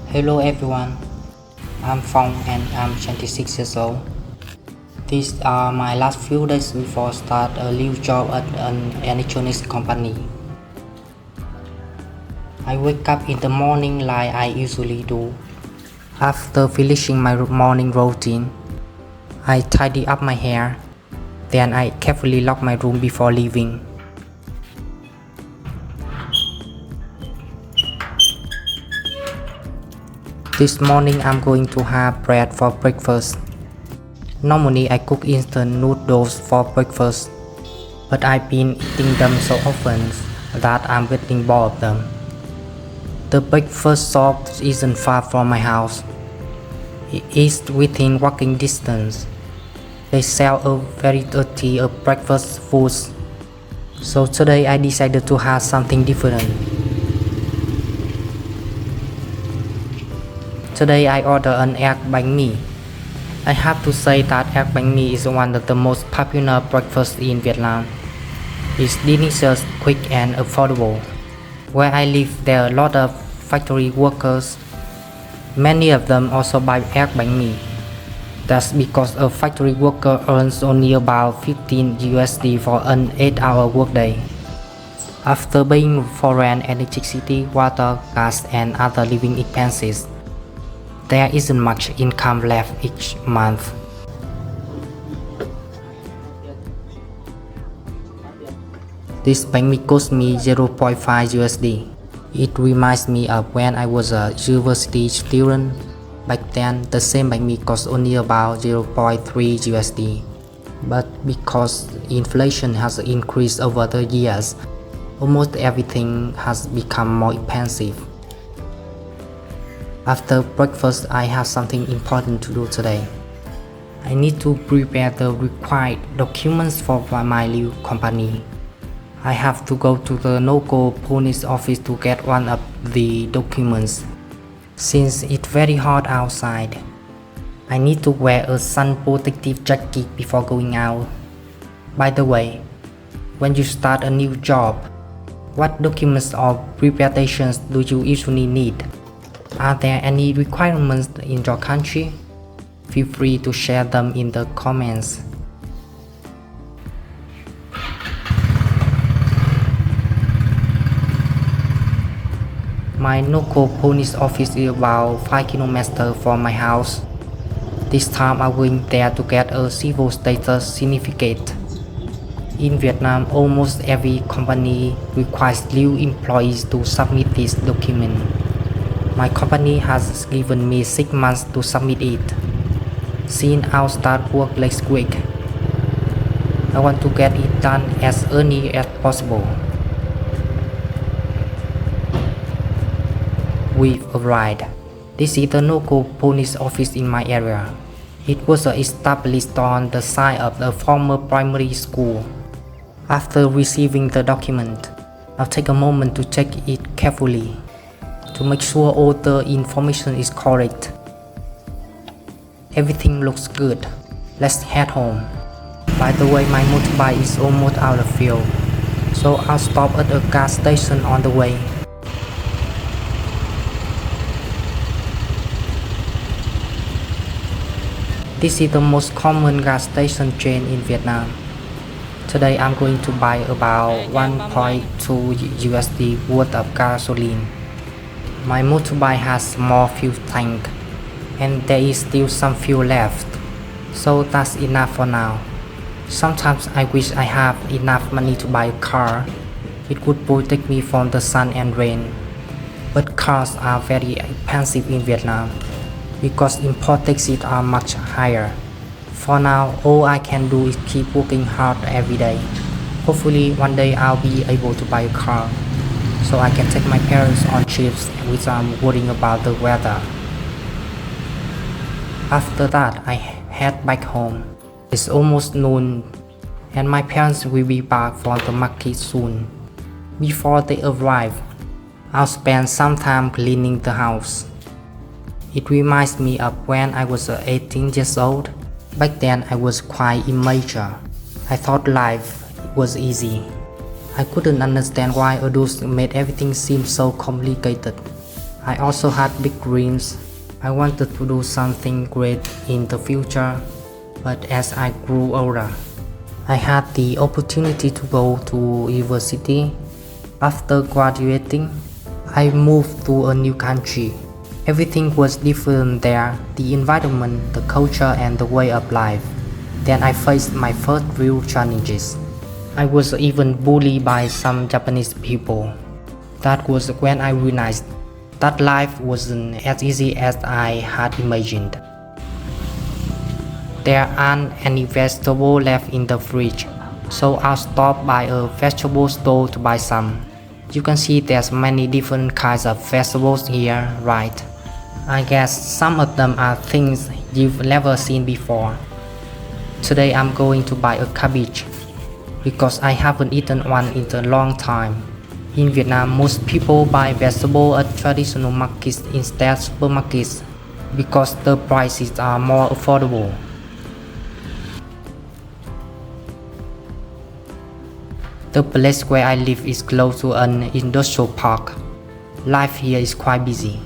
Hello everyone, I'm Phong and I'm 26 years old. These are my last few days before start a new job at an electronics company. I wake up in the morning like I usually do. After finishing my morning routine, I tidy up my hair, then I carefully lock my room before leaving. This morning I'm going to have bread for breakfast. Normally I cook instant noodles for breakfast, but I've been eating them so often that I'm getting bored of them. The breakfast shop isn't far from my house. It is within walking distance. They sell a variety of breakfast foods, so today I decided to have something different. Today I ordered an egg bánh. I have to say that egg bánh is one of the most popular breakfasts in Vietnam. It's delicious, quick and affordable. Where I live there are a lot of factory workers. Many of them also buy egg bánh. That's because a factory worker earns only about 15 USD for an 8-hour workday. After paying for rent, electricity, water, gas and other living expenses, there isn't much income left each month. This bánh cost me 0.5 USD. It reminds me of when I was a university student. Back then, the same bánh cost only about 0.3 USD. But because inflation has increased over the years, almost everything has become more expensive. After breakfast, I have something important to do today. I need to prepare the required documents for my new company. I have to go to the local police office to get one of the documents. Since it's very hot outside, I need to wear a sun protective jacket before going out. By the way, when you start a new job, what documents or preparations do you usually need? Are there any requirements in your country? Feel free to share them in the comments. My local police office is about 5 kilometers from my house. This time I'm going there to get a civil status certificate. In Vietnam, almost every company requires new employees to submit this document. My company has given me 6 months to submit it. Since I'll start work next week, I want to get it done as early as possible. We've arrived. This is the local police office in my area. It was established on the site of the former primary school. After receiving the document, I'll take a moment to check it carefully to make sure all the information is correct. Everything looks good. Let's head home. By the way, my motorbike is almost out of fuel, so I'll stop at a gas station on the way. This is the most common gas station chain in Vietnam. Today I'm going to buy about 1.2 USD worth of gasoline. My motorbike has small fuel tank, and there is still some fuel left, so that's enough for now. Sometimes I wish I have enough money to buy a car. It would protect me from the sun and rain. But cars are very expensive in Vietnam because import taxes are much higher. For now, all I can do is keep working hard every day. Hopefully one day I'll be able to buy a car, so I can take my parents on trips without worrying about the weather. After that, I head back home. It's almost noon, and my parents will be back from the market soon. Before they arrive, I'll spend some time cleaning the house. It reminds me of when I was 18 years old. Back then I was quite immature. I thought life was easy. I couldn't understand why adults made everything seem so complicated. I also had big dreams. I wanted to do something great in the future, but as I grew older, I had the opportunity to go to university. After graduating, I moved to a new country. Everything was different there, the environment, the culture and the way of life. Then I faced my first real challenges. I was even bullied by some Japanese people. That was when I realized that life wasn't as easy as I had imagined. There aren't any vegetables left in the fridge, so I'll stop by a vegetable store to buy some. You can see there's many different kinds of vegetables here, right? I guess some of them are things you've never seen before. Today I'm going to buy a cabbage, because I haven't eaten one in a long time. In Vietnam, most people buy vegetables at traditional markets instead of supermarkets, because the prices are more affordable. The place where I live is close to an industrial park. Life here is quite busy.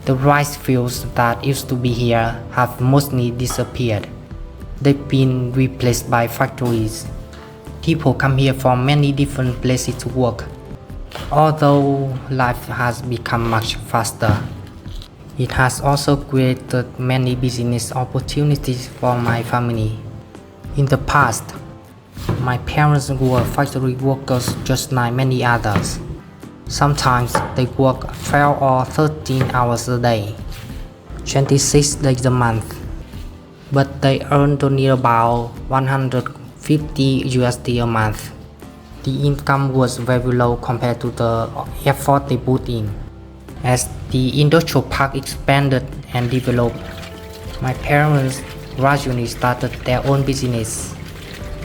The rice fields that used to be here have mostly disappeared. They've been replaced by factories. People come here from many different places to work. Although life has become much faster, it has also created many business opportunities for my family. In the past, my parents were factory workers just like many others. Sometimes they work 12 or 13 hours a day, 26 days a month, but they earned only about 150 USD a month. The income was very low compared to the effort they put in. As the industrial park expanded and developed, my parents gradually started their own business.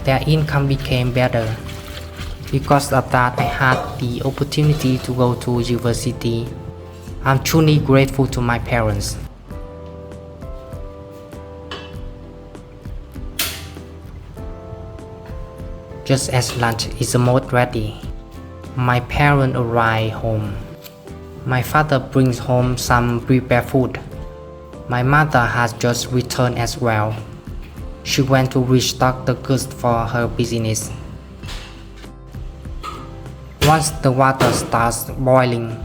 Their income became better. Because of that, I had the opportunity to go to university. I'm truly grateful to my parents. Just as lunch is almost ready, my parents arrive home. My father brings home some prepared food. My mother has just returned as well. She went to restock the goods for her business. Once the water starts boiling,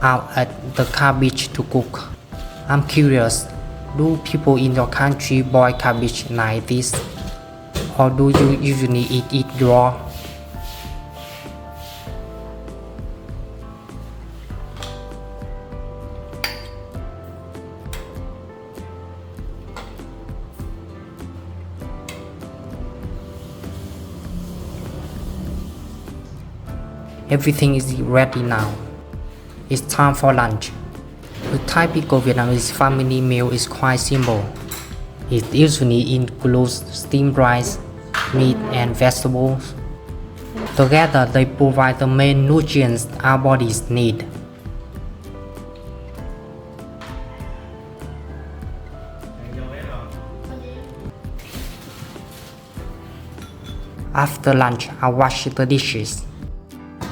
I'll add the cabbage to cook. I'm curious, do people in your country boil cabbage like this? Or do you usually eat it raw? Everything is ready now. It's time for lunch. A typical Vietnamese family meal is quite simple. It usually includes steamed rice, meat and vegetables. Together they provide the main nutrients our bodies need. After lunch, I wash the dishes.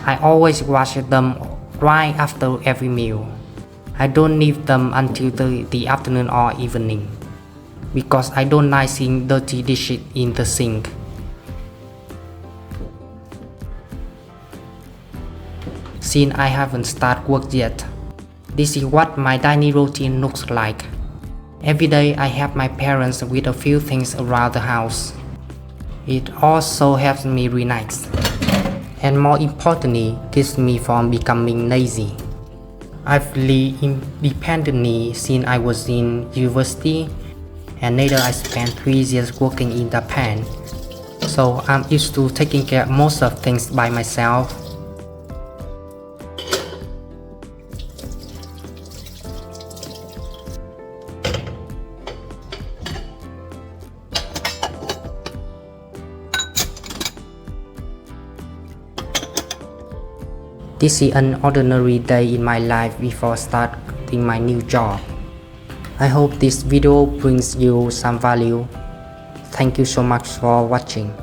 I always wash them right after every meal. I don't leave them until the afternoon or evening, because I don't like seeing dirty dishes in the sink. Since I haven't started work yet, this is what my daily routine looks like. Every day I help my parents with a few things around the house. It also helps me relax, and more importantly, keeps me from becoming lazy. I've lived independently since I was in university, and later I spent 3 years working in Japan. So I'm used to taking care of most of things by myself. This is an ordinary day in my life before starting my new job. I hope this video brings you some value. Thank you so much for watching.